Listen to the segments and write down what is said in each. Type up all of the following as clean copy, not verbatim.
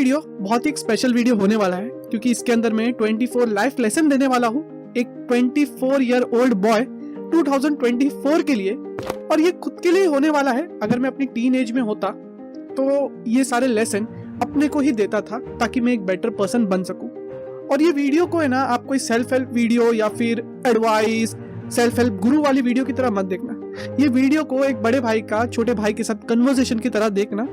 Video बहुत ही special video होने वाला है क्योंकि इसके अंदर मैं 24 लाइफ लेसन देने वाला हूँ एक 24 ईयर ओल्ड बॉय 2024 के लिए। और ये खुद के लिए होने वाला है। अगर मैं अपनी टीन एज में होता तो ये सारे लेसन अपने को ही देता था ताकि मैं एक बेटर पर्सन बन सकूं। और ये वीडियो को है ना, आप कोई सेल्फ हेल्प वीडियो या फिर एडवाइस सेल्फ हेल्प गुरु वाली वीडियो की तरह मत देखना। ये वीडियो को एक बड़े भाई का छोटे भाई के साथ कन्वर्सेशन की तरह देखना।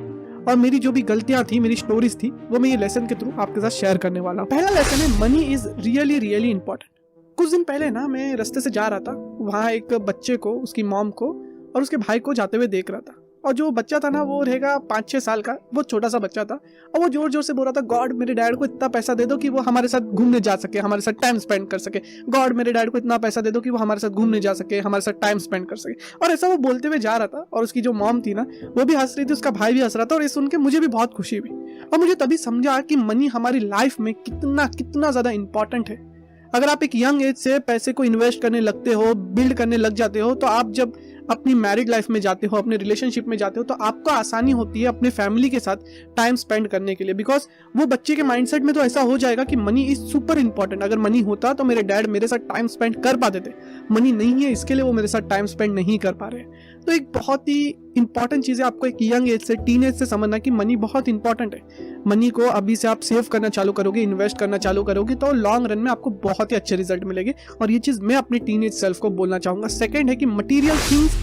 और मेरी जो भी गलतियां थी, मेरी स्टोरीज थी, वो मैं ये लेसन के थ्रू आपके साथ शेयर करने वाला हूँ। पहला लेसन है money is really really important. कुछ दिन पहले ना मैं रास्ते से जा रहा था, वहाँ एक बच्चे को, उसकी मॉम को और उसके भाई को जाते हुए देख रहा था। और जो बच्चा था ना वो रहेगा 5-6 साल का, वो छोटा सा बच्चा था और वो जोर जोर से बोल रहा था, गॉड मेरे डैड को इतना पैसा दे दो कि वो हमारे साथ घूमने जा सके, हमारे साथ टाइम स्पेंड कर सके। गॉड मेरे डैड को इतना पैसा दे दो कि वो हमारे साथ घूमने जा सके, हमारे साथ टाइम स्पेंड कर सके। और ऐसा वो बोलते हुए जा रहा था और उसकी जो मॉम थी ना वो भी हंस रही थी, उसका भाई भी हंस रहा था। और ये सुन के मुझे भी बहुत खुशी हुई और मुझे तभी समझा कि मनी हमारी लाइफ में कितना कितना ज्यादा इंपॉर्टेंट है। अगर आप एक यंग एज से पैसे को इन्वेस्ट करने लगते हो, बिल्ड करने लग जाते हो, तो आप जब अपनी मैरिड लाइफ में जाते हो, अपने रिलेशनशिप में जाते हो, तो आपको आसानी होती है अपने फैमिली के साथ टाइम स्पेंड करने के लिए। बिकॉज वो बच्चे के माइंडसेट में तो ऐसा हो जाएगा कि मनी इज सुपर इंपॉर्टेंट। अगर मनी होता तो मेरे डैड मेरे साथ टाइम स्पेंड कर पाते थे, मनी नहीं है इसके लिए वो मेरे साथ टाइम स्पेंड नहीं कर पा रहे। तो एक बहुत ही इंपॉर्टेंट चीज़ है आपको एक यंग एज से, टीन एज से समझना कि मनी बहुत इंपॉर्टेंट है। मनी को अभी से आप सेव करना चालू करोगे, इन्वेस्ट करना चालू करोगे तो लॉन्ग रन में आपको बहुत ही अच्छे रिजल्ट मिलेंगे। और ये चीज़ मैं अपनी टीन एज सेल्फ को बोलना चाहूँगा। सेकेंड है कि material things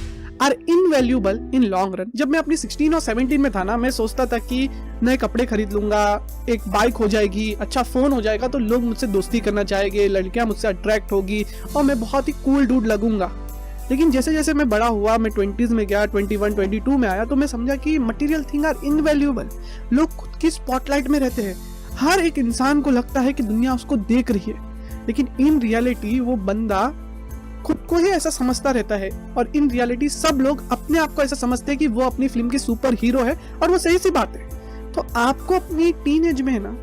are invaluable in long run. जब मैं अपनी 16 और 17 में था ना, मैं सोचता था कि नए कपड़े खरीद लूंगा, एक बाइक हो जाएगी, अच्छा फोन हो जाएगा तो लोग मुझसे दोस्ती करना चाहेंगे, लड़कियां मुझसे अट्रैक्ट होगी और मैं बहुत ही कूल डूड लगूंगा। लेकिन जैसे जैसे मैं बड़ा हुआ, मैं 20s में गया, 21, 22 में आया, तो मैं समझा कि मटेरियल थिंग आर इनवैल्यूएबल। लोग खुद की स्पॉटलाइट में रहते हैं। हर एक इंसान को लगता है कि दुनिया उसको देख रही है, लेकिन इन रियलिटी वो बंदा खुद को ही ऐसा समझता रहता है। और इन रियलिटी सब लोग अपने आप को ऐसा समझते हैं कि वो अपनी फिल्म की सुपर हीरो है और वो सही सी बात है। तो आपको अपनी टीन एज में है ना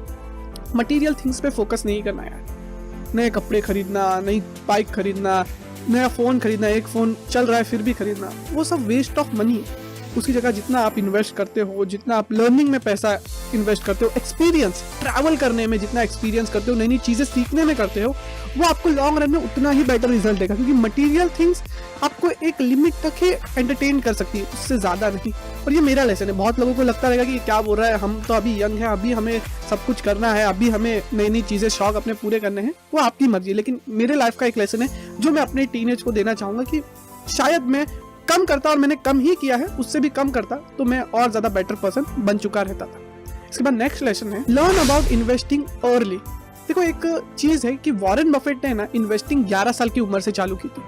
मटेरियल थिंग्स पे फोकस नहीं करना यार। नए कपड़े खरीदना, नई बाइक खरीदना, नया फोन खरीदना, एक फोन चल रहा है फिर भी खरीदना, वो सब वेस्ट ऑफ मनी है। उसकी जगह जितना आप इन्वेस्ट करते हो, जितना आप लर्निंग में पैसा इन्वेस्ट करते हो, एक्सपीरियंस ट्रैवल करने में जितना एक्सपीरियंस करते हो, नई नई चीज़ें सीखने में करते हो, वो आपको लॉन्ग रन में उतना ही बेटर रिजल्ट देगा। क्योंकि मटेरियल थिंग्स आपको एक लिमिट तक ही एंटरटेन कर सकती है, उससे ज़्यादा नहीं। और ये मेरा लेसन है। बहुत लोगों को लगता रहेगा कि क्या बोल रहा है, हम तो अभी यंग हैं, अभी हमें सब कुछ करना है, अभी हमें नई नई चीज़ें, शौक अपने पूरे करने हैं, वो आपकी मर्जी। लेकिन मेरे लाइफ का एक लेसन है जो मैं अपने टीनेज को देना चाहूँगा कि शायद मैं कम करता, और मैंने कम ही किया है, उससे भी कम करता तो मैं और ज़्यादा बेटर पर्सन बन चुका रहता था। इसके बाद नेक्स्ट लेसन है लर्न अबाउट इन्वेस्टिंग अर्ली। देखो एक चीज़ है कि वॉरेन बफेट ने ना इन्वेस्टिंग 11 साल की उम्र से चालू की थी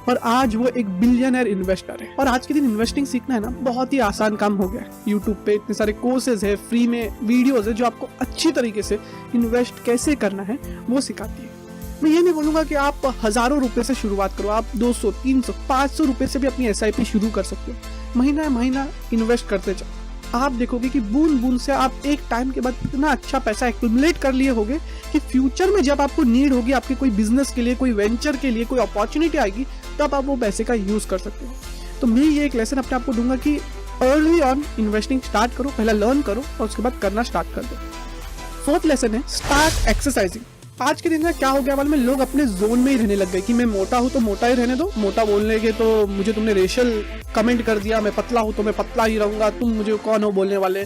और आज वो एक बिलियनर इन्वेस्टर है। और आज के दिन इन्वेस्टिंग सीखना है ना बहुत ही आसान काम हो गया है। यूट्यूब पे इतने सारे कोर्सेज है, फ्री में वीडियोज है जो आपको अच्छी तरीके से इन्वेस्ट कैसे करना है वो सिखाती है। मैं ये नहीं बोलूँगा कि आप हज़ारों रुपए से शुरुआत करो, आप 200, 300, 500 रुपए से भी अपनी SIP शुरू कर सकते हो। महीना महीना इन्वेस्ट करते जाओ, आप देखोगे कि बूंद बूंद से आप एक टाइम के बाद इतना अच्छा पैसा एक्यूमुलेट कर लिए होगे कि फ्यूचर में जब आपको नीड होगी, आपके कोई बिजनेस के लिए, कोई वेंचर के लिए, कोई अपॉर्चुनिटी आएगी, तब आप वो पैसे का यूज़ कर सकते हो। तो मैं ये एक लेसन अपने आपको दूंगा कि अर्ली ऑन इन्वेस्टिंग स्टार्ट करो, पहला लर्न करो और उसके बाद करना स्टार्ट कर दो। फोर्थ लेसन है स्टार्ट एक्सरसाइजिंग। आज के दिन में क्या हो गया मालूम है, लोग अपने जोन में ही रहने लग गए कि मैं मोटा हूँ तो मोटा ही रहने दो, मोटा बोलने के तो मुझे तुमने रेशियल कमेंट कर दिया, मैं पतला हूँ तो मैं पतला ही रहूँगा, तुम मुझे कौन हो बोलने वाले।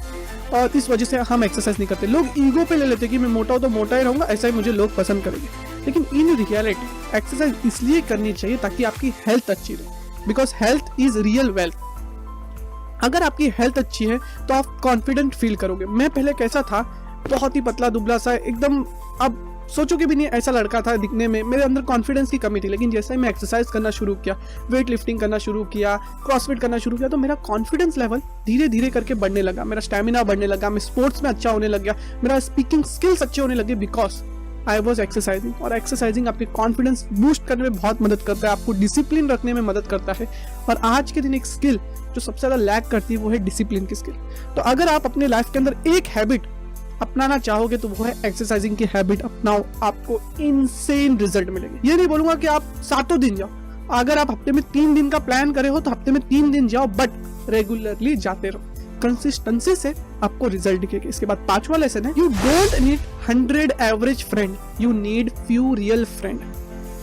और इस वजह से हम एक्सरसाइज नहीं करते। लोग ईगो पे ले लेते कि मैं मोटा हूँ तो मोटा ही रहूँगा, ऐसा ही मुझे लोग पसंद करेंगे। लेकिन इन रियलिटी एक्सरसाइज इसलिए करनी चाहिए ताकि आपकी हेल्थ अच्छी रहे, because health is real wealth. अगर आपकी हेल्थ अच्छी है तो आप कॉन्फिडेंट फील करोगे। मैं पहले कैसा था, बहुत ही पतला दुबला सा एकदम, अब सोचोगे भी नहीं ऐसा लड़का था दिखने में। मेरे अंदर कॉन्फिडेंस की कमी थी। लेकिन जैसे ही मैं एक्सरसाइज करना शुरू किया, वेट लिफ्टिंग करना शुरू किया, क्रॉसफिट करना शुरू किया, तो मेरा कॉन्फिडेंस लेवल धीरे धीरे करके बढ़ने लगा, मेरा स्टैमिना बढ़ने लगा, मैं स्पोर्ट्स में अच्छा होने लग गया, मेरा स्पीकिंग स्किल्स अच्छे होने लगे, बिकॉज आई वॉज एक्सरसाइजिंग। और एक्सरसाइजिंग आपके कॉन्फिडेंस बूस्ट करने में बहुत मदद करता है, आपको डिसिप्लिन रखने में मदद करता है। और आज के दिन एक स्किल जो सबसे ज़्यादा लैक करती है वो है डिसिप्लिन की स्किल। तो अगर आप अपने लाइफ के अंदर एक हैबिट अपनाना चाहोगे तो वो है एक्सरसाइजिंग की हैबिट अपनाओ, आपको इनसेन रिजल्ट मिलेंगे। ये नहीं बोलूंगा कि आप 7 दिन जाओ, अगर आप हफ्ते में 3 दिन का प्लान करे हो तो हफ्ते में 3 दिन जाओ, बट रेगुलरली जाते रहो। कंसिस्टेंसी से आपको रिजल्ट दिखेगा। इसके बाद 5वां लेसन है, you don't need 100 average friend, you need few real friend.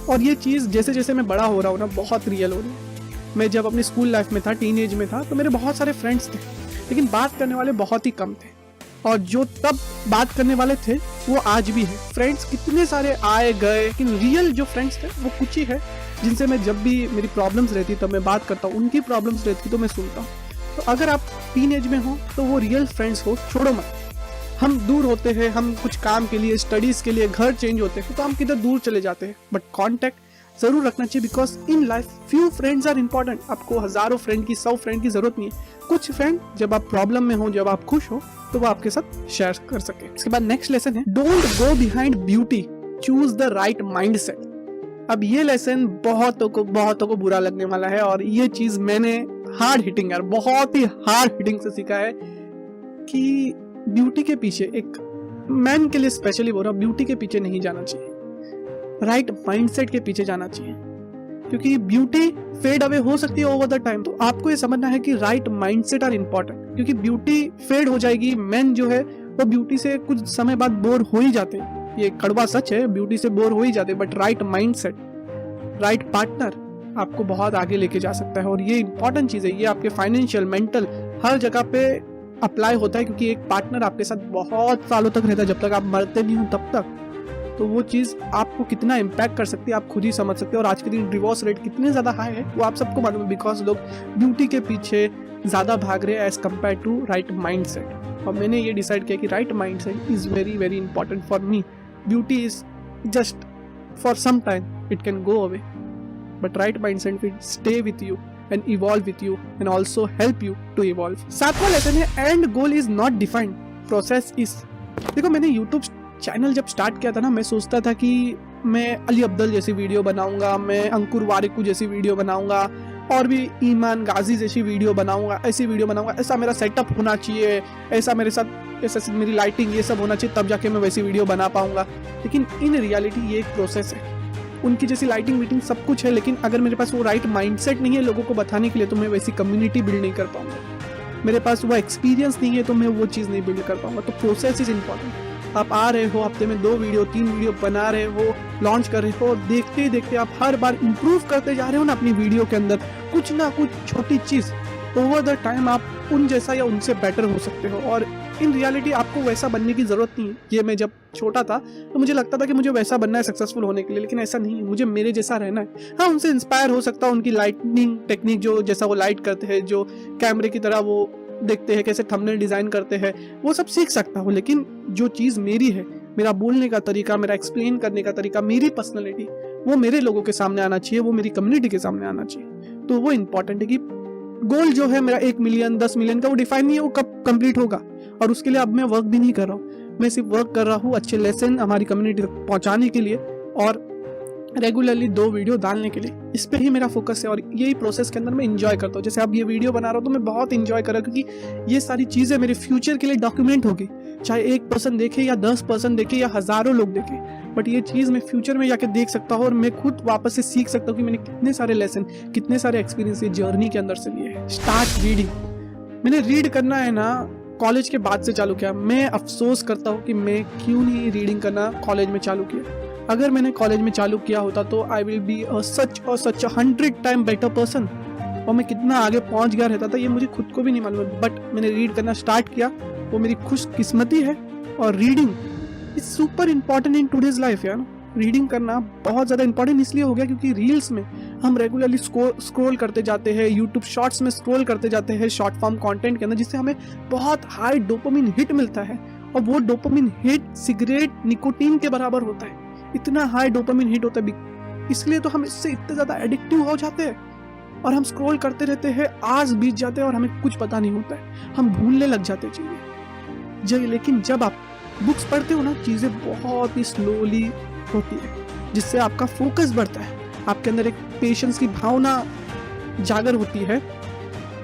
और ये चीज़ जैसे जैसे मैं बड़ा हो रहा हूँ ना, बहुत रियल हो रही है। मैं जब अपनी स्कूल लाइफ में था, टीन एज में था, तो मेरे बहुत सारे फ्रेंड्स थे, लेकिन बात करने वाले बहुत ही कम थे। और जो तब बात करने वाले थे वो आज भी है। फ्रेंड्स कितने सारे आए गए, लेकिन रियल जो फ्रेंड्स थे वो कुछ ही है, जिनसे मैं जब भी मेरी प्रॉब्लम्स रहती तब मैं बात करता हूँ, उनकी प्रॉब्लम्स रहती तो मैं सुनता हूँ। तो अगर आप टीन एज में हो तो वो रियल फ्रेंड्स हो, छोड़ो मत। हम दूर होते हैं, हम कुछ काम के लिए, स्टडीज़ के लिए, घर चेंज होते हैं तो हम किधर दूर चले जाते हैं, बट कॉन्टैक्ट जरूर रखना चाहिए। Because in life few friends are important. आपको हजारों फ्रेंड की, 100 फ्रेंड की जरूरत नहीं है। कुछ फ्रेंड जब आप प्रॉब्लम में हो, जब आप खुश हो, तो वो आपके साथ शेयर कर सके। इसके बाद नेक्स्ट लेसन है, don't go behind beauty, choose the right mindset. अब ये लेसन बहुतों को बुरा लगने वाला है, और ये चीज मैंने हार्ड हिटिंग, यार बहुत ही हार्ड हिटिंग से सीखा है कि ब्यूटी के पीछे, एक मैन के लिए स्पेशली बोल रहा हूं, ब्यूटी के पीछे नहीं जाना चाहिए, राइट माइंडसेट के पीछे जाना चाहिए। क्योंकि ब्यूटी फेड अवे हो सकती है ओवर द टाइम, तो आपको ये समझना है कि राइट माइंडसेट आर इंपॉर्टेंट। क्योंकि ब्यूटी फेड हो जाएगी, मेन जो है वो ब्यूटी से कुछ समय बाद बोर हो ही जाते हैं, ये कड़वा सच है, ब्यूटी से बोर हो ही जाते हैं। But right mindset, right partner आपको बहुत आगे लेके जा सकता है। और ये इंपॉर्टेंट चीज है, ये आपके फाइनेंशियल, मेंटल, हर जगह पे अप्लाई होता है। क्योंकि एक पार्टनर आपके साथ बहुत सालों तक रहता है, जब तक आप मरते नहीं हो तब तक। तो वो चीज़ आपको कितना इम्पैक्ट कर सकती है आप खुद ही समझ सकते हो। और आज के दिन डिवोर्स रेट कितने ज़्यादा हाई है वो आप सबको मालूम है, बिकॉज लोग ब्यूटी के पीछे ज़्यादा भाग रहे हैं as compare to right mindset. और मैंने ये डिसाइड किया कि right mindset is very very important for me. Beauty is just for some time, it can go away, but right mindset will stay with you and evolve with you and also help you to evolve। 7वां lesson है, and goal is not defined, process is. देखो, मैंने YouTube channel जब start किया था ना, मैं सोचता था कि मैं अली अब्दल जैसी वीडियो बनाऊंगा, मैं अंकुर वारिकू जैसी वीडियो बनाऊंगा, और भी ईमान गाजी जैसी वीडियो बनाऊंगा, ऐसी वीडियो बनाऊंगा, ऐसा मेरा सेटअप होना चाहिए, ऐसा मेरे साथ, ऐसा मेरी लाइटिंग, ये सब होना चाहिए, तब जाके मैं वैसी वीडियो बना पाऊंगा। लेकिन इन रियलिटी ये एक प्रोसेस है। उनकी जैसी लाइटिंग वीटिंग सब कुछ है, लेकिन अगर मेरे पास वो राइट माइंडसेट नहीं है लोगों को बताने के लिए, तो मैं वैसी कम्युनिटी बिल्ड नहीं कर पाऊंगा। मेरे पास वो एक्सपीरियंस नहीं है, तो मैं वो चीज़ नहीं बिल्ड कर पाऊंगा। तो प्रोसेस इज इंपॉर्टेंट। आप आ रहे हो, हफ्ते में 2 वीडियो 3 वीडियो बना रहे हो, लॉन्च कर रहे हो, देखते ही देखते आप हर बार इंप्रूव करते जा रहे हो ना अपनी वीडियो के अंदर, कुछ ना कुछ छोटी चीज़, ओवर द टाइम आप उन जैसा या उनसे बेटर हो सकते हो। और इन रियलिटी आपको वैसा बनने की ज़रूरत नहीं है। ये मैं जब छोटा था तो मुझे लगता था कि मुझे वैसा बनना है सक्सेसफुल होने के लिए, लेकिन ऐसा नहीं है, मुझे मेरे जैसा रहना है। हाँ, उनसे इंस्पायर हो सकता हूँ, उनकी लाइटनिंग टेक्निक जो जैसा वो लाइट करते हैं, जो कैमरे की तरह वो देखते हैं, कैसे थंबनेल डिज़ाइन करते हैं, वो सब सीख सकता हूँ। लेकिन जो चीज़ मेरी है, मेरा बोलने का तरीका, मेरा एक्सप्लेन करने का तरीका, मेरी पर्सनैलिटी, वो मेरे लोगों के सामने आना चाहिए, वो मेरी कम्युनिटी के सामने आना चाहिए। तो वो इम्पॉर्टेंट है कि गोल जो है मेरा 1 मिलियन 10 मिलियन का, वो डिफाइन नहीं है वो कब कंप्लीट होगा। और उसके लिए अब मैं वर्क भी नहीं कर रहा हूँ, मैं सिर्फ वर्क कर रहा हूँ अच्छे लेसन हमारी कम्युनिटी तक पहुँचाने के लिए और रेगुलरली 2 वीडियो डालने के लिए। इस पे ही मेरा फोकस है और यही प्रोसेस के अंदर मैं इंजॉय करता हूँ। जैसे अब ये वीडियो बना रहा हूँ तो मैं बहुत इंजॉय कर रहा हूँ, क्योंकि ये सारी चीज़ें मेरे फ्यूचर के लिए डॉक्यूमेंट होगी। चाहे 1 पर्सन देखे या 10 पर्सन देखे या हज़ारों लोग देखे, बट ये चीज़ मैं फ्यूचर में जाके देख सकता हूँ और मैं खुद वापस से सीख सकता हूँ कि मैंने कितने सारे लेसन, कितने सारे एक्सपीरियंस ये जर्नी के अंदर से लिए हैं। Start reading. मैंने रीड करना है ना कॉलेज के बाद से चालू किया। मैं अफसोस करता हूँ कि मैं क्यों नहीं रीडिंग करना कॉलेज में चालू किया। अगर मैंने कॉलेज में चालू किया होता तो I will be such 100 time better person, और मैं कितना आगे पहुंच गया रहता था ये मुझे खुद को भी नहीं मालूम है। बट मैंने रीड करना स्टार्ट किया, वो मेरी खुशकिस्मती है। और reading is super important in today's life यार। रीडिंग करना बहुत ज़्यादा इंपॉर्टेंट इसलिए हो गया क्योंकि रील्स में हम रेगुलरली स्क्रॉल करते जाते हैं, यूट्यूब शॉर्ट्स में स्क्रॉल करते जाते हैं शॉर्ट फॉर्म कंटेंट के अंदर, जिससे हमें बहुत हाई डोपामिन हिट मिलता है। और वो डोपामिन हिट सिगरेट निकोटीन के बराबर होता है, इतना हाई डोपामिन हिट होता है। इसलिए तो हम इससे इतने ज़्यादा एडिक्टिव हो जाते हैं और हम स्क्रॉल करते रहते हैं, आज बीत जाते हैं और हमें कुछ पता नहीं होता है, हम भूलने लग जाते हैं चीज़ें। लेकिन जब आप बुक्स पढ़ते हो ना, चीज़ें बहुत ही स्लोली होती है, जिससे आपका फोकस बढ़ता है, आपके अंदर एक पेशेंस की भावना जागर होती है,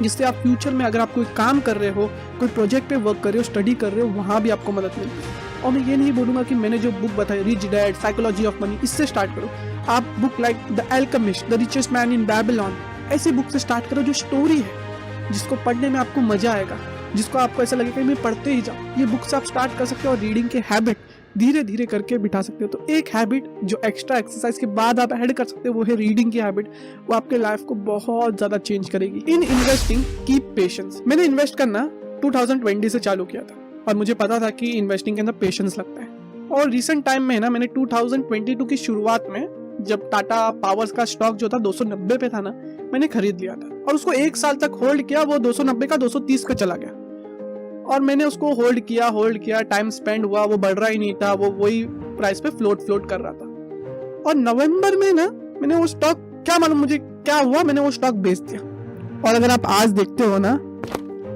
जिससे आप फ्यूचर में अगर आप कोई काम कर रहे हो, कोई प्रोजेक्ट पे वर्क कर रहे हो, स्टडी कर रहे हो, वहाँ भी आपको मदद मिलती है। और मैं ये नहीं बोलूँगा कि मैंने जो बुक बताई rich dad, psychology of money, इससे स्टार्ट करो। आप book like the alchemist, the richest man in Babylon, ऐसे बुक से स्टार्ट करो जो स्टोरी है, जिसको पढ़ने में आपको मजा आएगा। जिसको आपको ऐसा लगेगा कि मैं पढ़ते ही जाऊँ। ये बुक से आप स्टार्ट कर सकते हो और रीडिंग के हैबिट धीरे धीरे करके बिठा सकते हो। तो एक हैबिट जो एक्स्ट्रा एक्सरसाइज के बाद आप ऐड कर सकते हो वो है रीडिंग की हैबिट। वो आपके लाइफ को बहुत ज्यादा चेंज करेगी। In investing keep patience. मैंने इन्वेस्ट करना 2020 से चालू किया था और मुझे पता था कि इन्वेस्टिंग के अंदर पेशेंस लगता है। और रिसेंट टाइम में ना मैंने 2022 की शुरुआत में जब टाटा पावर्स का स्टॉक जो था 290 पे था ना, मैंने खरीद लिया था और उसको 1 साल तक होल्ड किया। वो 290 का 230 का चला गया और मैंने उसको होल्ड किया, टाइम स्पेंड हुआ, वो बढ़ रहा ही नहीं था, वो वही प्राइस पे फ्लोट कर रहा था। और नवंबर में ना मैंने वो स्टॉक, क्या मालूम मुझे क्या हुआ, मैंने वो स्टॉक बेच दिया। और अगर आप आज देखते हो ना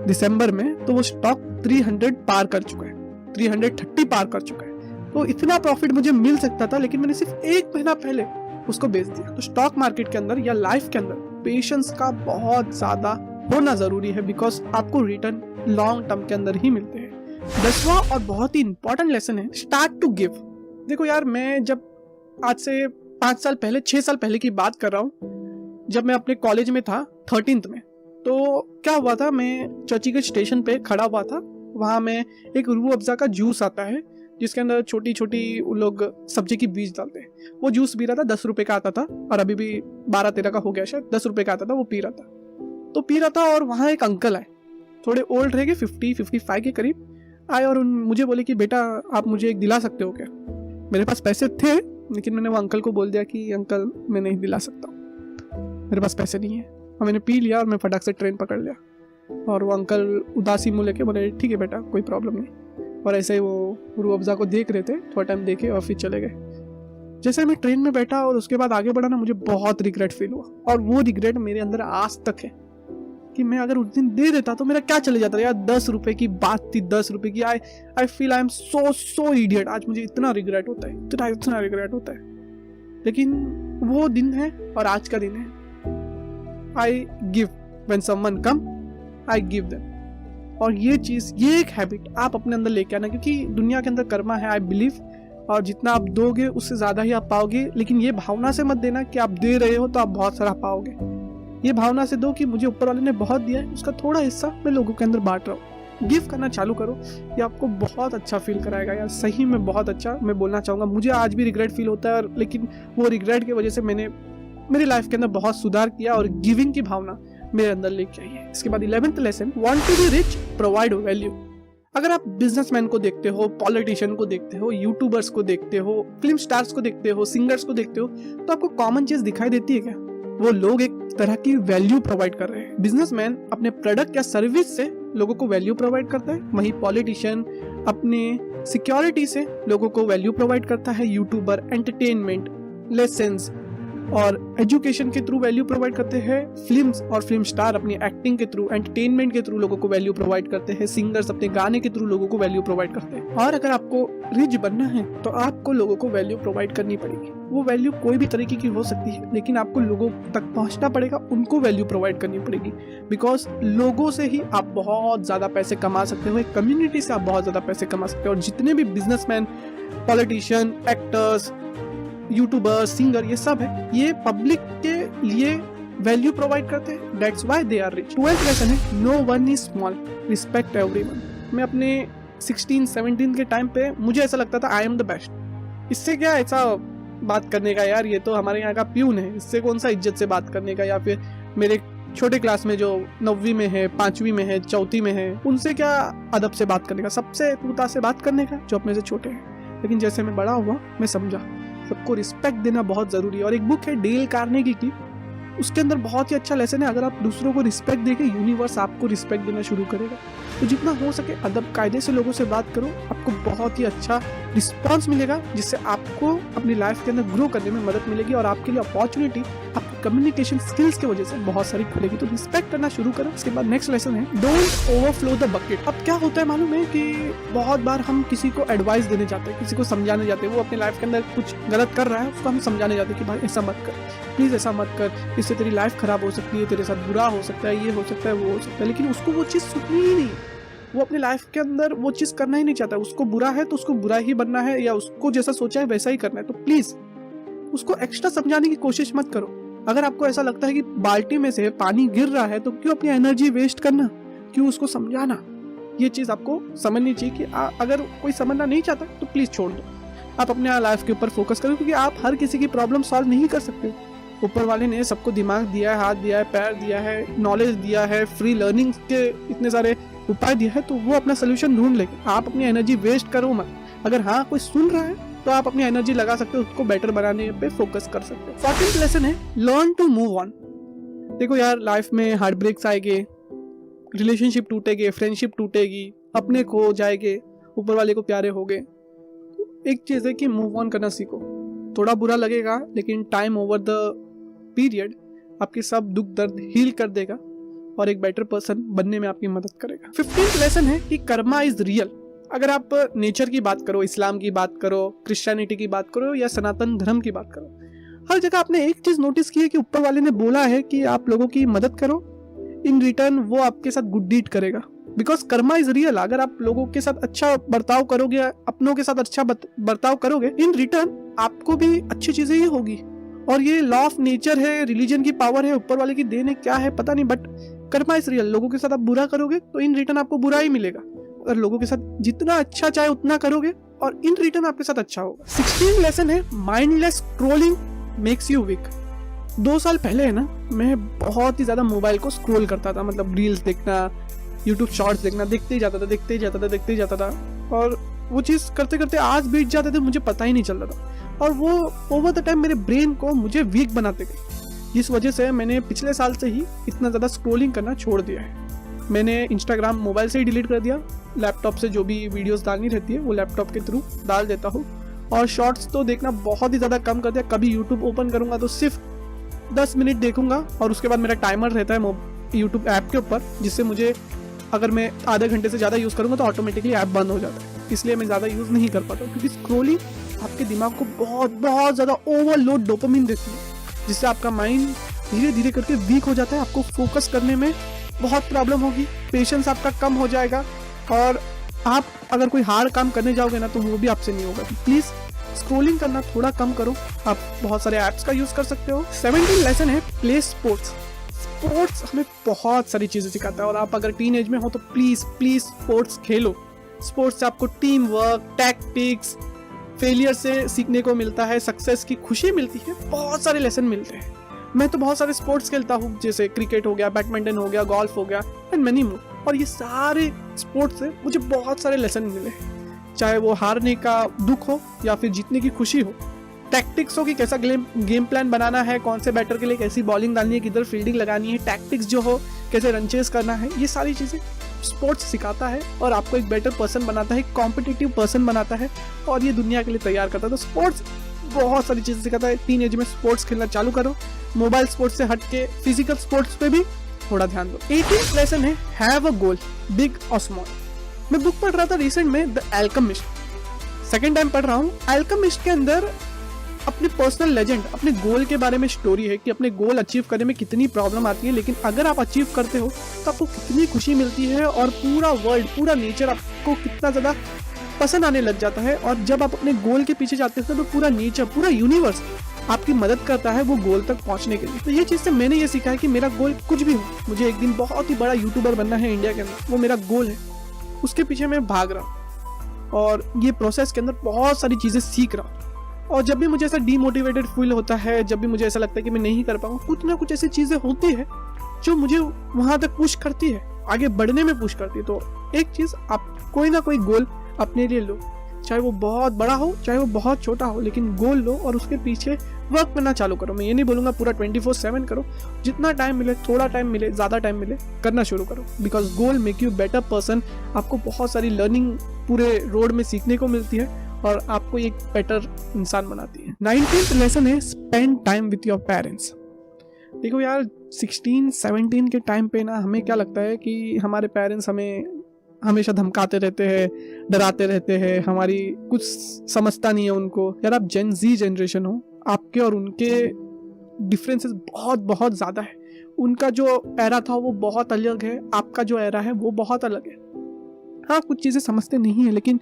दिसंबर में, तो वो स्टॉक 300 पार कर चुका है, 330 पार कर चुका है। तो इतना प्रॉफिट मुझे मिल सकता था, लेकिन मैंने सिर्फ 1 महीना पहले उसको बेच दिया। तो स्टॉक मार्केट के अंदर या लाइफ के अंदर पेशेंस का बहुत ज्यादा होना जरूरी है, बिकॉज आपको रिटर्न लॉन्ग टर्म के अंदर ही मिलते हैं। 10वां और बहुत ही इंपॉर्टेंट लेसन है स्टार्ट टू गिव। देखो यार, मैं जब आज से 5 साल पहले 6 साल पहले की बात कर रहा हूँ, जब मैं अपने कॉलेज में था 13th में, तो क्या हुआ था, मैं चर्चगेट स्टेशन पे खड़ा हुआ था। वहां में एक रूह अफ़ज़ा का जूस आता है जिसके अंदर छोटी छोटी लोग सब्जी की बीज डालते हैं। वो जूस पी रहा था, 10 रुपए का आता था और अभी भी 12-13 का हो गया शायद। 10 रुपए का आता था, वो पी रहा था और वहाँ एक अंकल आए, थोड़े ओल्ड रहेंगे, 50-55 के करीब आए और मुझे बोले कि बेटा आप मुझे एक दिला सकते हो क्या। मेरे पास पैसे थे, लेकिन मैंने वो अंकल को बोल दिया कि अंकल मैं नहीं दिला सकता, मेरे पास पैसे नहीं है। और मैंने पी लिया और मैं फटाक से ट्रेन पकड़ लिया। और वो अंकल उदासी मुँह लेके बोले ठीक है बेटा, कोई प्रॉब्लम नहीं। और ऐसे ही वो रूह अफ़ज़ा को देख रहे थे, थोड़ा टाइम देखे और फिर चले गए। जैसे मैं ट्रेन में बैठा और उसके बाद आगे बढ़ा ना, मुझे बहुत रिग्रेट फील हुआ। और वो रिग्रेट मेरे अंदर आज तक है कि मैं अगर उस दिन दे देता तो मेरा क्या चले जाता यार। 10 रुपए की बात थी, 10 रुपए की। I feel I am so idiot. आज मुझे इतना रिग्रेट होता है, इतना रिग्रेट होता है। लेकिन वो दिन है और आज का दिन है। I give when someone come, I give them. और ये चीज, ये एक हैबिट आप अपने अंदर लेके आना, क्योंकि दुनिया के अंदर कर्मा है, आई बिलीव। और जितना आप दोगे उससे ज्यादा ही आप पाओगे। लेकिन ये भावना से मत देना कि आप दे रहे हो तो आप बहुत सारा पाओगे। ये भावना से दो कि मुझे ऊपर वाले ने बहुत दिया है, उसका थोड़ा हिस्सा मैं लोगों के अंदर बांट रहा हूँ। गिव करना चालू करो, ये आपको बहुत अच्छा फील कराएगा यार, सही में बहुत अच्छा। मैं बोलना चाहूँगा, मुझे आज भी रिग्रेट फील होता है, लेकिन वो रिग्रेट की वजह से मैंने मेरी लाइफ के अंदर बहुत सुधार किया और गिविंग की भावना मेरे अंदर लेके आई है। इसके बाद 11th lesson, want to be rich, provide value. अगर आप बिजनेसमैन को देखते हो, पॉलिटिशियन को देखते हो, यूट्यूबर्स को देखते हो, फिल्म स्टार्स को देखते हो, सिंगर्स को देखते हो, तो आपको कॉमन चीज दिखाई देती है क्या? वो लोग एक तरह की वैल्यू प्रोवाइड कर रहे हैं। बिजनेसमैन अपने प्रोडक्ट या सर्विस से लोगों को वैल्यू प्रोवाइड करता है, वहीं पॉलिटिशियन अपने सिक्योरिटी से लोगों को वैल्यू प्रोवाइड करता है। यूट्यूबर एंटरटेनमेंट, लेसन्स और एजुकेशन के थ्रू वैल्यू प्रोवाइड करते हैं। फिल्म्स और फिल्म स्टार अपनी एक्टिंग के थ्रू, एंटरटेनमेंट के थ्रू लोगों को वैल्यू प्रोवाइड करते हैं। सिंगर्स अपने गाने के थ्रू लोगों को वैल्यू प्रोवाइड करते हैं। और अगर आपको रिच बनना है तो आपको लोगों को वैल्यू प्रोवाइड करनी पड़ेगी। वो वैल्यू कोई भी तरीके की हो सकती है, लेकिन आपको लोगों तक पहुंचना पड़ेगा, उनको वैल्यू प्रोवाइड करनी पड़ेगी। बिकॉज लोगों से ही आप बहुत ज्यादा पैसे कमा सकते हो, एक कम्युनिटी से आप बहुत ज्यादा पैसे कमा सकते हो। और जितने भी businessman, politician, actors, YouTuber, singer, ये सब है, ये पब्लिक के लिए वैल्यू प्रोवाइड करते हैं। That's why they are rich. 12th lesson है, no one is small, respect everyone. मैं अपने 16-17 के टाइम पे मुझे ऐसा लगता था आई एम द बेस्ट। इससे क्या ऐसा बात करने का यार, ये तो हमारे यहाँ का प्यून है, इससे कौन सा इज्जत से बात करने का। या फिर मेरे छोटे क्लास में जो 9वीं में है, 5वीं में है, 4थी में है, उनसे क्या अदब से बात करने का, सबसे तूता से बात करने का जो अपने से छोटे हैं। लेकिन जैसे मैं बड़ा हुआ, मैं समझा सबको रिस्पेक्ट देना बहुत जरूरी है। और एक बुक है डेल कार्नेगी की, उसके अंदर बहुत ही अच्छा लेसन है। अगर आप दूसरों को रिस्पेक्ट देंगे, यूनिवर्स आपको रिस्पेक्ट देना शुरू करेगा। तो जितना हो सके अदब कायदे से लोगों से बात करो, आपको बहुत ही अच्छा रिस्पॉन्स मिलेगा, जिससे आपको अपनी लाइफ के अंदर ग्रो करने में मदद मिलेगी और आपके लिए अपॉर्चुनिटी आपकी कम्युनिकेशन स्किल्स की वजह से बहुत सारी खुलेगी। तो रिस्पेक्ट करना शुरू करो। इसके बाद नेक्स्ट लेसन है, डोंट ओवरफ्लो द बकेट। अब क्या होता है मालूम है कि बहुत बार हम किसी को एडवाइस देने जाते हैं, किसी को समझाने जाते हैं, वो अपने लाइफ के अंदर कुछ गलत कर रहा है, उसको हम समझाने जाते हैं कि भाई ऐसा मत कर, प्लीज ऐसा मत कर, इससे तेरी लाइफ खराब हो सकती है, तेरे साथ बुरा हो सकता है, ये हो सकता है, वो हो सकता है। लेकिन उसको वो चीज सुननी ही नहीं, वो अपने लाइफ के अंदर वो चीज करना ही नहीं चाहता। उसको बुरा है तो उसको बुरा ही बनना है, या उसको जैसा सोचा है वैसा ही करना है। तो प्लीज उसको एक्स्ट्रा समझाने की कोशिश मत करो। अगर आपको ऐसा लगता है कि बाल्टी में से पानी गिर रहा है, तो क्यों अपनी एनर्जी वेस्ट करना, क्यों उसको समझाना। ये चीज़ आपको समझनी चाहिए कि अगर कोई समझना नहीं चाहता तो प्लीज़ छोड़ दो। आप अपने लाइफ के ऊपर फोकस करो, क्योंकि आप हर किसी की प्रॉब्लम सॉल्व नहीं कर सकते। ऊपर वाले ने सबको दिमाग दिया है, हाथ दिया है, पैर दिया है, नॉलेज दिया है, फ्री लर्निंग के इतने सारे उपाय दिया है, तो वो अपना सोल्यूशन ढूंढ लेगा। आप अपनी एनर्जी वेस्ट करो मत। अगर हाँ कोई सुन रहा है तो आप अपनी एनर्जी लगा सकते हो, उसको बेटर बनाने पे फोकस कर सकते हो। 14th लेसन है लर्न टू मूव ऑन। देखो यार, लाइफ में हार्ट ब्रेक्स आएंगे, रिलेशनशिप टूटेगी, फ्रेंडशिप टूटेगी, अपने खो जाएंगे, ऊपर वाले को प्यारे हो गए। एक चीज़ है कि मूव ऑन करना सीखो। थोड़ा बुरा लगेगा, लेकिन टाइम ओवर द पीरियड आपके सब दुख दर्द हील कर देगा और एक बेटर पर्सन बनने में आपकी मदद करेगा। 15th लेसन है कि कर्मा इज रियल। अगर आप नेचर की बात करो, इस्लाम की बात करो, क्रिश्चियनिटी की बात करो या सनातन धर्म की बात करो, हर जगह आपने एक चीज नोटिस की है कि ऊपर वाले ने बोला है कि आप लोगों की मदद करो, इन रिटर्न वो आपके साथ गुड डीड करेगा। Because Karma is real. अगर आप लोगों के साथ अच्छा बर्ताव करोगे, अपनों के साथ अच्छा बर्ताव करोगे, इन रिटर्न आपको भी अच्छी चीजें ही होगी। और ये लॉ ऑफ नेचर है, रिलीजन की पावर है, ऊपर वाले की देन है, क्या है पता नहीं, बट कर्मा इज रियल। लोगों के साथ आप बुरा करोगे तो इन रिटर्न आपको बुरा ही मिलेगा, और लोगों के साथ जितना अच्छा चाहे उतना करोगे और इन रिटर्न आपके साथ अच्छा होगा। 16th लेसन है mindless scrolling makes you weak. 2 साल पहले है ना, मैं बहुत ही ज्यादा मोबाइल को स्क्रॉल करता था, मतलब रील्स देखना, यूट्यूब शॉर्ट्स देखना, देखते ही जाता था और वो चीज़ करते करते आज बीत जाते थे, मुझे पता ही नहीं चल रहा था। और वो ओवर द टाइम मेरे ब्रेन को मुझे वीक बनाते गए। इस वजह से मैंने पिछले साल से ही इतना ज़्यादा स्क्रॉलिंग करना छोड़ दिया है। मैंने इंस्टाग्राम मोबाइल से ही डिलीट कर दिया, लैपटॉप से जो भी वीडियोस डालनी रहती है वो लैपटॉप के थ्रू डाल देता हूँ, और शॉर्ट्स तो देखना बहुत ही ज़्यादा कम कर दिया। कभी यूट्यूब ओपन करूँगा तो सिर्फ 10 मिनट देखूंगा, और उसके बाद मेरा टाइमर रहता है यूट्यूब ऐप के ऊपर, जिससे मुझे अगर मैं आधे घंटे से ज़्यादा यूज़ करूँगा तो ऑटोमेटिकली ऐप बंद हो जाता है। इसलिए मैं ज़्यादा यूज़ नहीं कर पाता, क्योंकि स्क्रॉलिंग आपके दिमाग को बहुत ज़्यादा ओवरलोड डोपामिन देती है, जिससे आपका माइंड धीरे धीरे करके वीक हो जाता है। आपको फोकस करने में बहुत प्रॉब्लम होगी, पेशेंस आपका कम हो जाएगा, और आप अगर कोई हार्ड काम करने जाओगे ना तो वो भी आपसे नहीं होगा। प्लीज़ स्क्रॉलिंग करना थोड़ा कम करो। आप बहुत सारे ऐप्स का यूज़ कर सकते हो। 17th लेसन है प्ले स्पोर्ट्स। स्पोर्ट्स हमें बहुत सारी चीज़ें सिखाता है, और आप अगर टीन एज में हो तो प्लीज़ स्पोर्ट्स खेलो। स्पोर्ट्स से आपको टीम वर्क, टैक्टिक्स, फेलियर से सीखने को मिलता है, सक्सेस की खुशी मिलती है, बहुत सारे लेसन मिलते हैं। मैं तो बहुत सारे स्पोर्ट्स खेलता हूँ, जैसे क्रिकेट हो गया, बैडमिंटन हो गया, गोल्फ हो गया, एंड मेनी मोर। और ये सारे स्पोर्ट्स से मुझे बहुत सारे लेसन मिले, चाहे वो हारने का दुख हो या फिर जीतने की खुशी हो, टैक्टिक्स हो कि कैसा गेम प्लान बनाना है, कौन से बैटर के लिए कैसी बॉलिंग डालनी है, किधर फील्डिंग लगानी है, टैक्टिक्स जो हो कैसे रन चेस करना है, ये सारी चीज़ें स्पोर्ट्स सिखाता है और आपको एक बेटर पर्सन बनाता है, कॉम्पिटिटिव पर्सन बनाता है, और ये दुनिया के लिए तैयार करता है। तो स्पोर्ट्स बहुत सारी चीज़ें सिखाता है। टीन एज में स्पोर्ट्स खेलना चालू करो, मोबाइल स्पोर्ट्स से हट के फिजिकल स्पोर्ट्स पे भी थोड़ा ध्यान दो। 18th लेसन है हैव अ गोल, बिग और स्मॉल। मैं बुक पढ़ रहा था रिसेंट में, द एल्केमिस्ट, सेकेंड टाइम पढ़ रहा हूँ। एल्केमिस्ट के अंदर अपने पर्सनल लेजेंड, अपने गोल के बारे में स्टोरी है कि अपने गोल अचीव करने में कितनी प्रॉब्लम आती है, लेकिन अगर आप अचीव करते हो तो आपको कितनी खुशी मिलती है, और पूरा वर्ल्ड, पूरा नेचर आपको कितना ज़्यादा पसंद आने लग जाता है। और जब आप अपने गोल के पीछे जाते हो तो पूरा नेचर, पूरा यूनिवर्स आपकी मदद करता है वो गोल तक पहुंचने के लिए। तो ये चीज़ से मैंने ये सीखा है कि मेरा गोल कुछ भी हो, मुझे एक दिन बहुत ही बड़ा यूट्यूबर बनना है इंडिया के अंदर, वो मेरा गोल है, उसके पीछे मैं भाग रहा हूँ, और ये प्रोसेस के अंदर बहुत सारी चीज़ें सीख रहा हूँ। और जब भी मुझे ऐसा डीमोटिवेटेड फील होता है, जब भी मुझे ऐसा लगता है कि मैं नहीं कर पाऊंगा, कुछ ना कुछ ऐसी चीज़ें होती है जो मुझे वहाँ तक पुश करती है, आगे बढ़ने में पुश करती है। तो एक चीज़, आप कोई ना कोई गोल अपने लिए लो, चाहे वो बहुत बड़ा हो चाहे वो बहुत छोटा हो, लेकिन गोल लो और उसके पीछे वर्क करना चालू करो। मैं ये नहीं बोलूँगा पूरा 24/7 करो, जितना टाइम मिले, थोड़ा टाइम मिले, ज़्यादा टाइम मिले, करना शुरू करो। Because goal make you better person. आपको बहुत सारी लर्निंग पूरे रोड में सीखने को मिलती है और आपको एक बेटर इंसान बनाती है। 19th लेसन है spend time with your parents. देखो यार, 16-17 के टाइम पे ना हमें क्या लगता है कि हमारे पेरेंट्स हमें हमेशा धमकाते रहते हैं, डराते रहते हैं, हमारी कुछ समझता नहीं है उनको। यार आप जेन जी जनरेशन हो, आपके और उनके डिफरेंसेस बहुत ज़्यादा है। उनका जो एरा था वो बहुत अलग है, आपका जो एरा है वो बहुत अलग है। हाँ, कुछ चीज़ें समझते नहीं है, लेकिन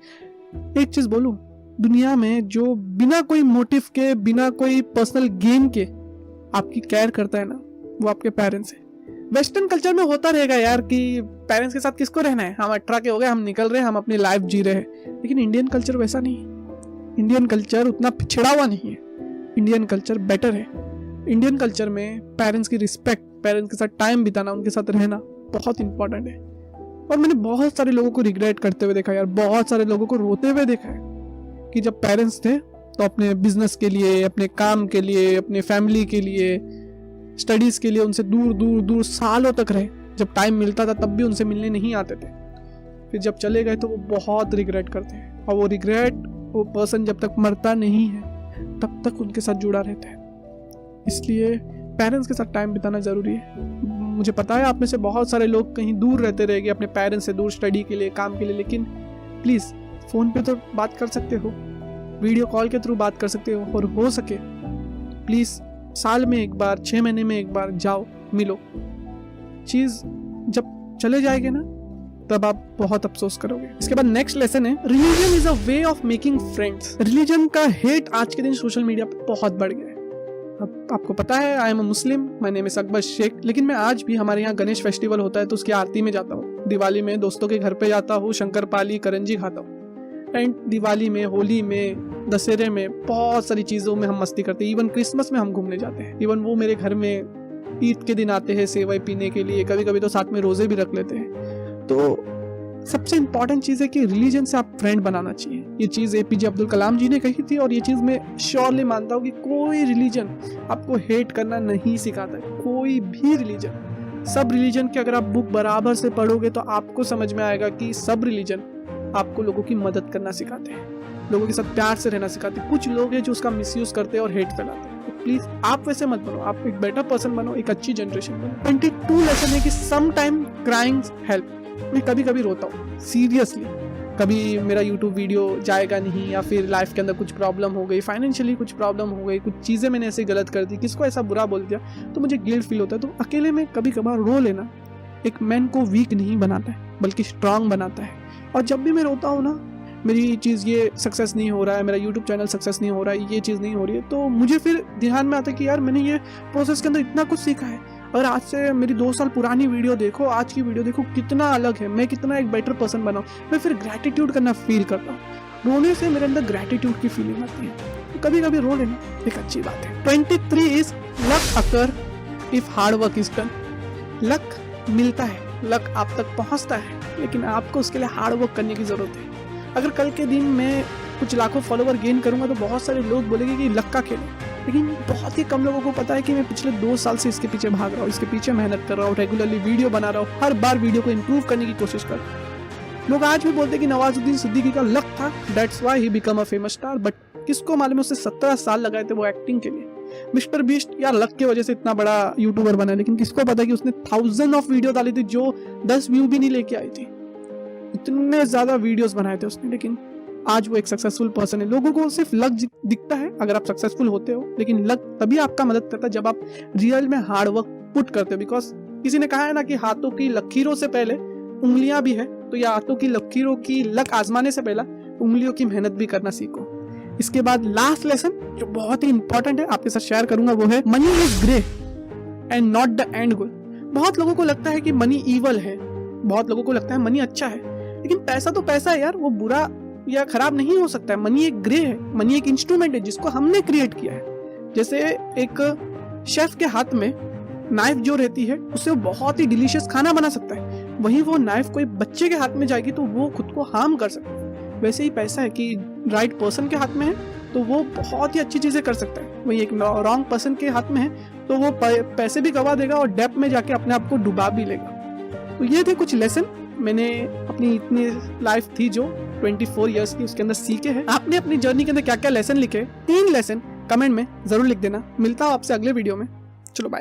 एक चीज़ बोलूँ, दुनिया में जो बिना कोई मोटिव के, बिना कोई पर्सनल गेम के आपकी केयर करता है ना, वो आपके पेरेंट्स है। वेस्टर्न कल्चर में होता रहेगा यार कि पेरेंट्स के साथ किसको रहना है, हम 18 के हो गए, हम निकल रहे हैं, हम अपनी लाइफ जी रहे हैं। लेकिन इंडियन कल्चर वैसा नहीं है। इंडियन कल्चर उतना पिछड़ा हुआ नहीं है, इंडियन कल्चर बेटर है। इंडियन कल्चर में पेरेंट्स की रिस्पेक्ट, पेरेंट्स के साथ टाइम बिताना, उनके साथ रहना बहुत इंपॉर्टेंट है। और मैंने बहुत सारे लोगों को रिग्रेट करते हुए देखा यार, बहुत सारे लोगों को रोते हुए देखा है कि जब पेरेंट्स थे तो अपने बिजनेस के लिए, अपने काम के लिए, अपने फैमिली के लिए, स्टडीज के लिए उनसे दूर दूर दूर सालों तक रहे। जब टाइम मिलता था तब भी उनसे मिलने नहीं आते थे। फिर जब चले गए तो वो बहुत रिग्रेट करते हैं, और वो रिग्रेट, वो पर्सन जब तक मरता नहीं है तब तक उनके साथ जुड़ा रहता है। इसलिए पेरेंट्स के साथ टाइम बिताना ज़रूरी है। मुझे पता है आप में से बहुत सारे लोग कहीं दूर रहते रहेंगे अपने पेरेंट्स से दूर, स्टडी के लिए, काम के लिए, लेकिन प्लीज़ फ़ोन पे तो बात कर सकते हो, वीडियो कॉल के थ्रू बात कर सकते हो, और हो सके प्लीज़ साल में एक बार, 6 महीने में एक बार जाओ, मिलो। चीज़ जब चले जाएगी ना तब आप बहुत अफसोस करोगे। इसके बाद नेक्स्ट लेसन है, religion is a way of making friends. Religion का हेट आज के दिन सोशल मीडिया पर बहुत बढ़ गया है। अब आपको पता है, I am a Muslim, my name is Akbar Shaikh, लेकिन मैं आज भी, हमारे यहाँ गणेश फेस्टिवल होता है तो उसकी आरती में जाता हूँ, दिवाली में दोस्तों के घर पे जाता हूँ, शंकरपाली, करंजी खाता हूँ, एंड दिवाली में, होली में, दशहरे में, बहुत सारी चीज़ों में हम मस्ती करते हैं। इवन क्रिसमस में हम घूमने जाते हैं। इवन वो मेरे घर में ईद के दिन आते हैं सेवई पीने के लिए, कभी कभी तो साथ में रोजे भी रख लेते हैं। तो सबसे इंपॉर्टेंट चीज़ है कि रिलीजन से आप फ्रेंड बनाना चाहिए। ये चीज़ एपीजे अब्दुल कलाम जी ने कही थी, और ये चीज़ मैं श्योरली मानता हूँ कि कोई रिलीजन आपको हेट करना नहीं सिखाता है, कोई भी रिलीजन। सब रिलीजन के अगर आप बुक बराबर से पढ़ोगे तो आपको समझ में आएगा कि सब रिलीजन आपको लोगों की मदद करना सिखाते हैं, लोगों के साथ प्यार से रहना सिखाते हैं। कुछ लोग हैं जो उसका मिसयूज करते हैं और हेट फैलाते हैं। तो प्लीज आप वैसे मत बनो, आप एक बेटर पर्सन बनो, एक अच्छी जनरेशन बनो। 22 लेसन है कि सम टाइम क्राइंग हेल्प। मैं कभी कभी रोता हूँ सीरियसली, कभी मेरा यूट्यूब वीडियो जाएगा नहीं, या फिर लाइफ के अंदर कुछ प्रॉब्लम हो गई, फाइनेंशियली कुछ प्रॉब्लम हो गई, कुछ चीज़ें मैंने ऐसे गलत कर दी, किसको ऐसा बुरा बोल दिया, तो मुझे गिल्ट फील होता है। तो अकेले में कभी कभार रो लेना एक मैन को वीक नहीं बनाता है, बल्कि स्ट्रांग बनाता है। और जब भी मैं रोता हूँ ना, मेरी चीज़ ये सक्सेस नहीं हो रहा है, मेरा यूट्यूब चैनल सक्सेस नहीं हो रहा है, ये चीज़ नहीं हो रही है, तो मुझे फिर ध्यान में आता है कि यार मैंने ये प्रोसेस के अंदर इतना कुछ सीखा है। और आज से मेरी 2 साल पुरानी वीडियो देखो, आज की वीडियो देखो, कितना अलग है, मैं कितना एक बेटर पर्सन बना हूँ। मैं फिर ग्रैटिट्यूड करना फील करता हूँ। रोने से मेरे अंदर ग्रैटिट्यूड की फीलिंग आती है। तो कभी कभी रो लेना एक अच्छी बात है। 23 is luck occur if hard work is done. Luck मिलता है, लक आप तक पहुँचता है, लेकिन आपको उसके लिए हार्ड वर्क करने की जरूरत है। अगर कल के दिन मैं कुछ लाखों फॉलोवर गेन करूंगा तो बहुत सारे लोग बोलेंगे कि लक का खेल है, लेकिन बहुत ही कम लोगों को पता है कि मैं पिछले 2 साल से इसके पीछे भाग रहा हूँ, इसके पीछे मेहनत कर रहा हूँ, रेगुलरली वीडियो बना रहा हूँ, हर बार वीडियो को इंप्रूव करने की कोशिश कर रहा हूँ। लोग आज भी बोलते हैं कि नवाजुद्दीन सिद्दीकी का लक था, that's why he become a famous star, but किसको मालूम है उससे 17 साल लगाए थे वो एक्टिंग के लिए। मिस्टर बीस्ट यार लक की वजह से इतना बड़ा यूट्यूबर बना, लेकिन किसको पता कि उसने 1000 ऑफ वीडियो डाली थी जो 10 व्यू भी नहीं लेके आई थी। इतने ज्यादा वीडियोस बनाए थे उसने, लेकिन आज वो एक सक्सेसफुल पर्सन है। लोगों को सिर्फ लक दिखता है अगर आप सक्सेसफुल होते हो, लेकिन लक तभी आपका मदद करता है जब आप रियल में हार्ड वर्क पुट करते हो। बिकॉज किसी ने कहा है ना कि हाथों की लकीरों से पहले उंगलियां भी है, तो या हाथों की लकीरों की लक आजमाने से पहले उंगलियों की मेहनत भी करना सीखो। इसके बाद लास्ट लेसन जो बहुत ही इंपॉर्टेंट है आपके साथ शेयर करूंगा, वो है money is grey and not the end goal. बहुत लोगों को लगता है कि मनी ईवल है, बहुत लोगों को लगता है मनी अच्छा है, लेकिन पैसा तो पैसा है यार, वो बुरा या खराब नहीं हो सकता है। मनी एक ग्रे है, मनी एक इंस्ट्रूमेंट है जिसको हमने क्रिएट किया है। जैसे एक शेफ के हाथ में नाइफ जो रहती है उससे वो बहुत ही डिलीशियस खाना बना सकता है, वहीं वो नाइफ कोई बच्चे के हाथ में जाएगी तो वो खुद को हार्म कर सकता है। वैसे ही पैसा है कि राइट पर्सन के हाथ में है तो वो बहुत ही अच्छी चीजें कर सकता है, वहीं एक रॉन्ग पर्सन के हाथ में है तो वो पैसे भी गवा देगा और डेप्थ में जाके अपने आप को डुबा भी लेगा। तो ये थे कुछ लेसन मैंने अपनी इतनी लाइफ थी जो 24 इयर्स की, उसके अंदर सीखे हैं। आपने अपनी जर्नी के अंदर क्या क्या लेसन लिखे, 3 लेसन कमेंट में जरूर लिख देना। मिलता हूँ आपसे अगले वीडियो में। चलो बाय।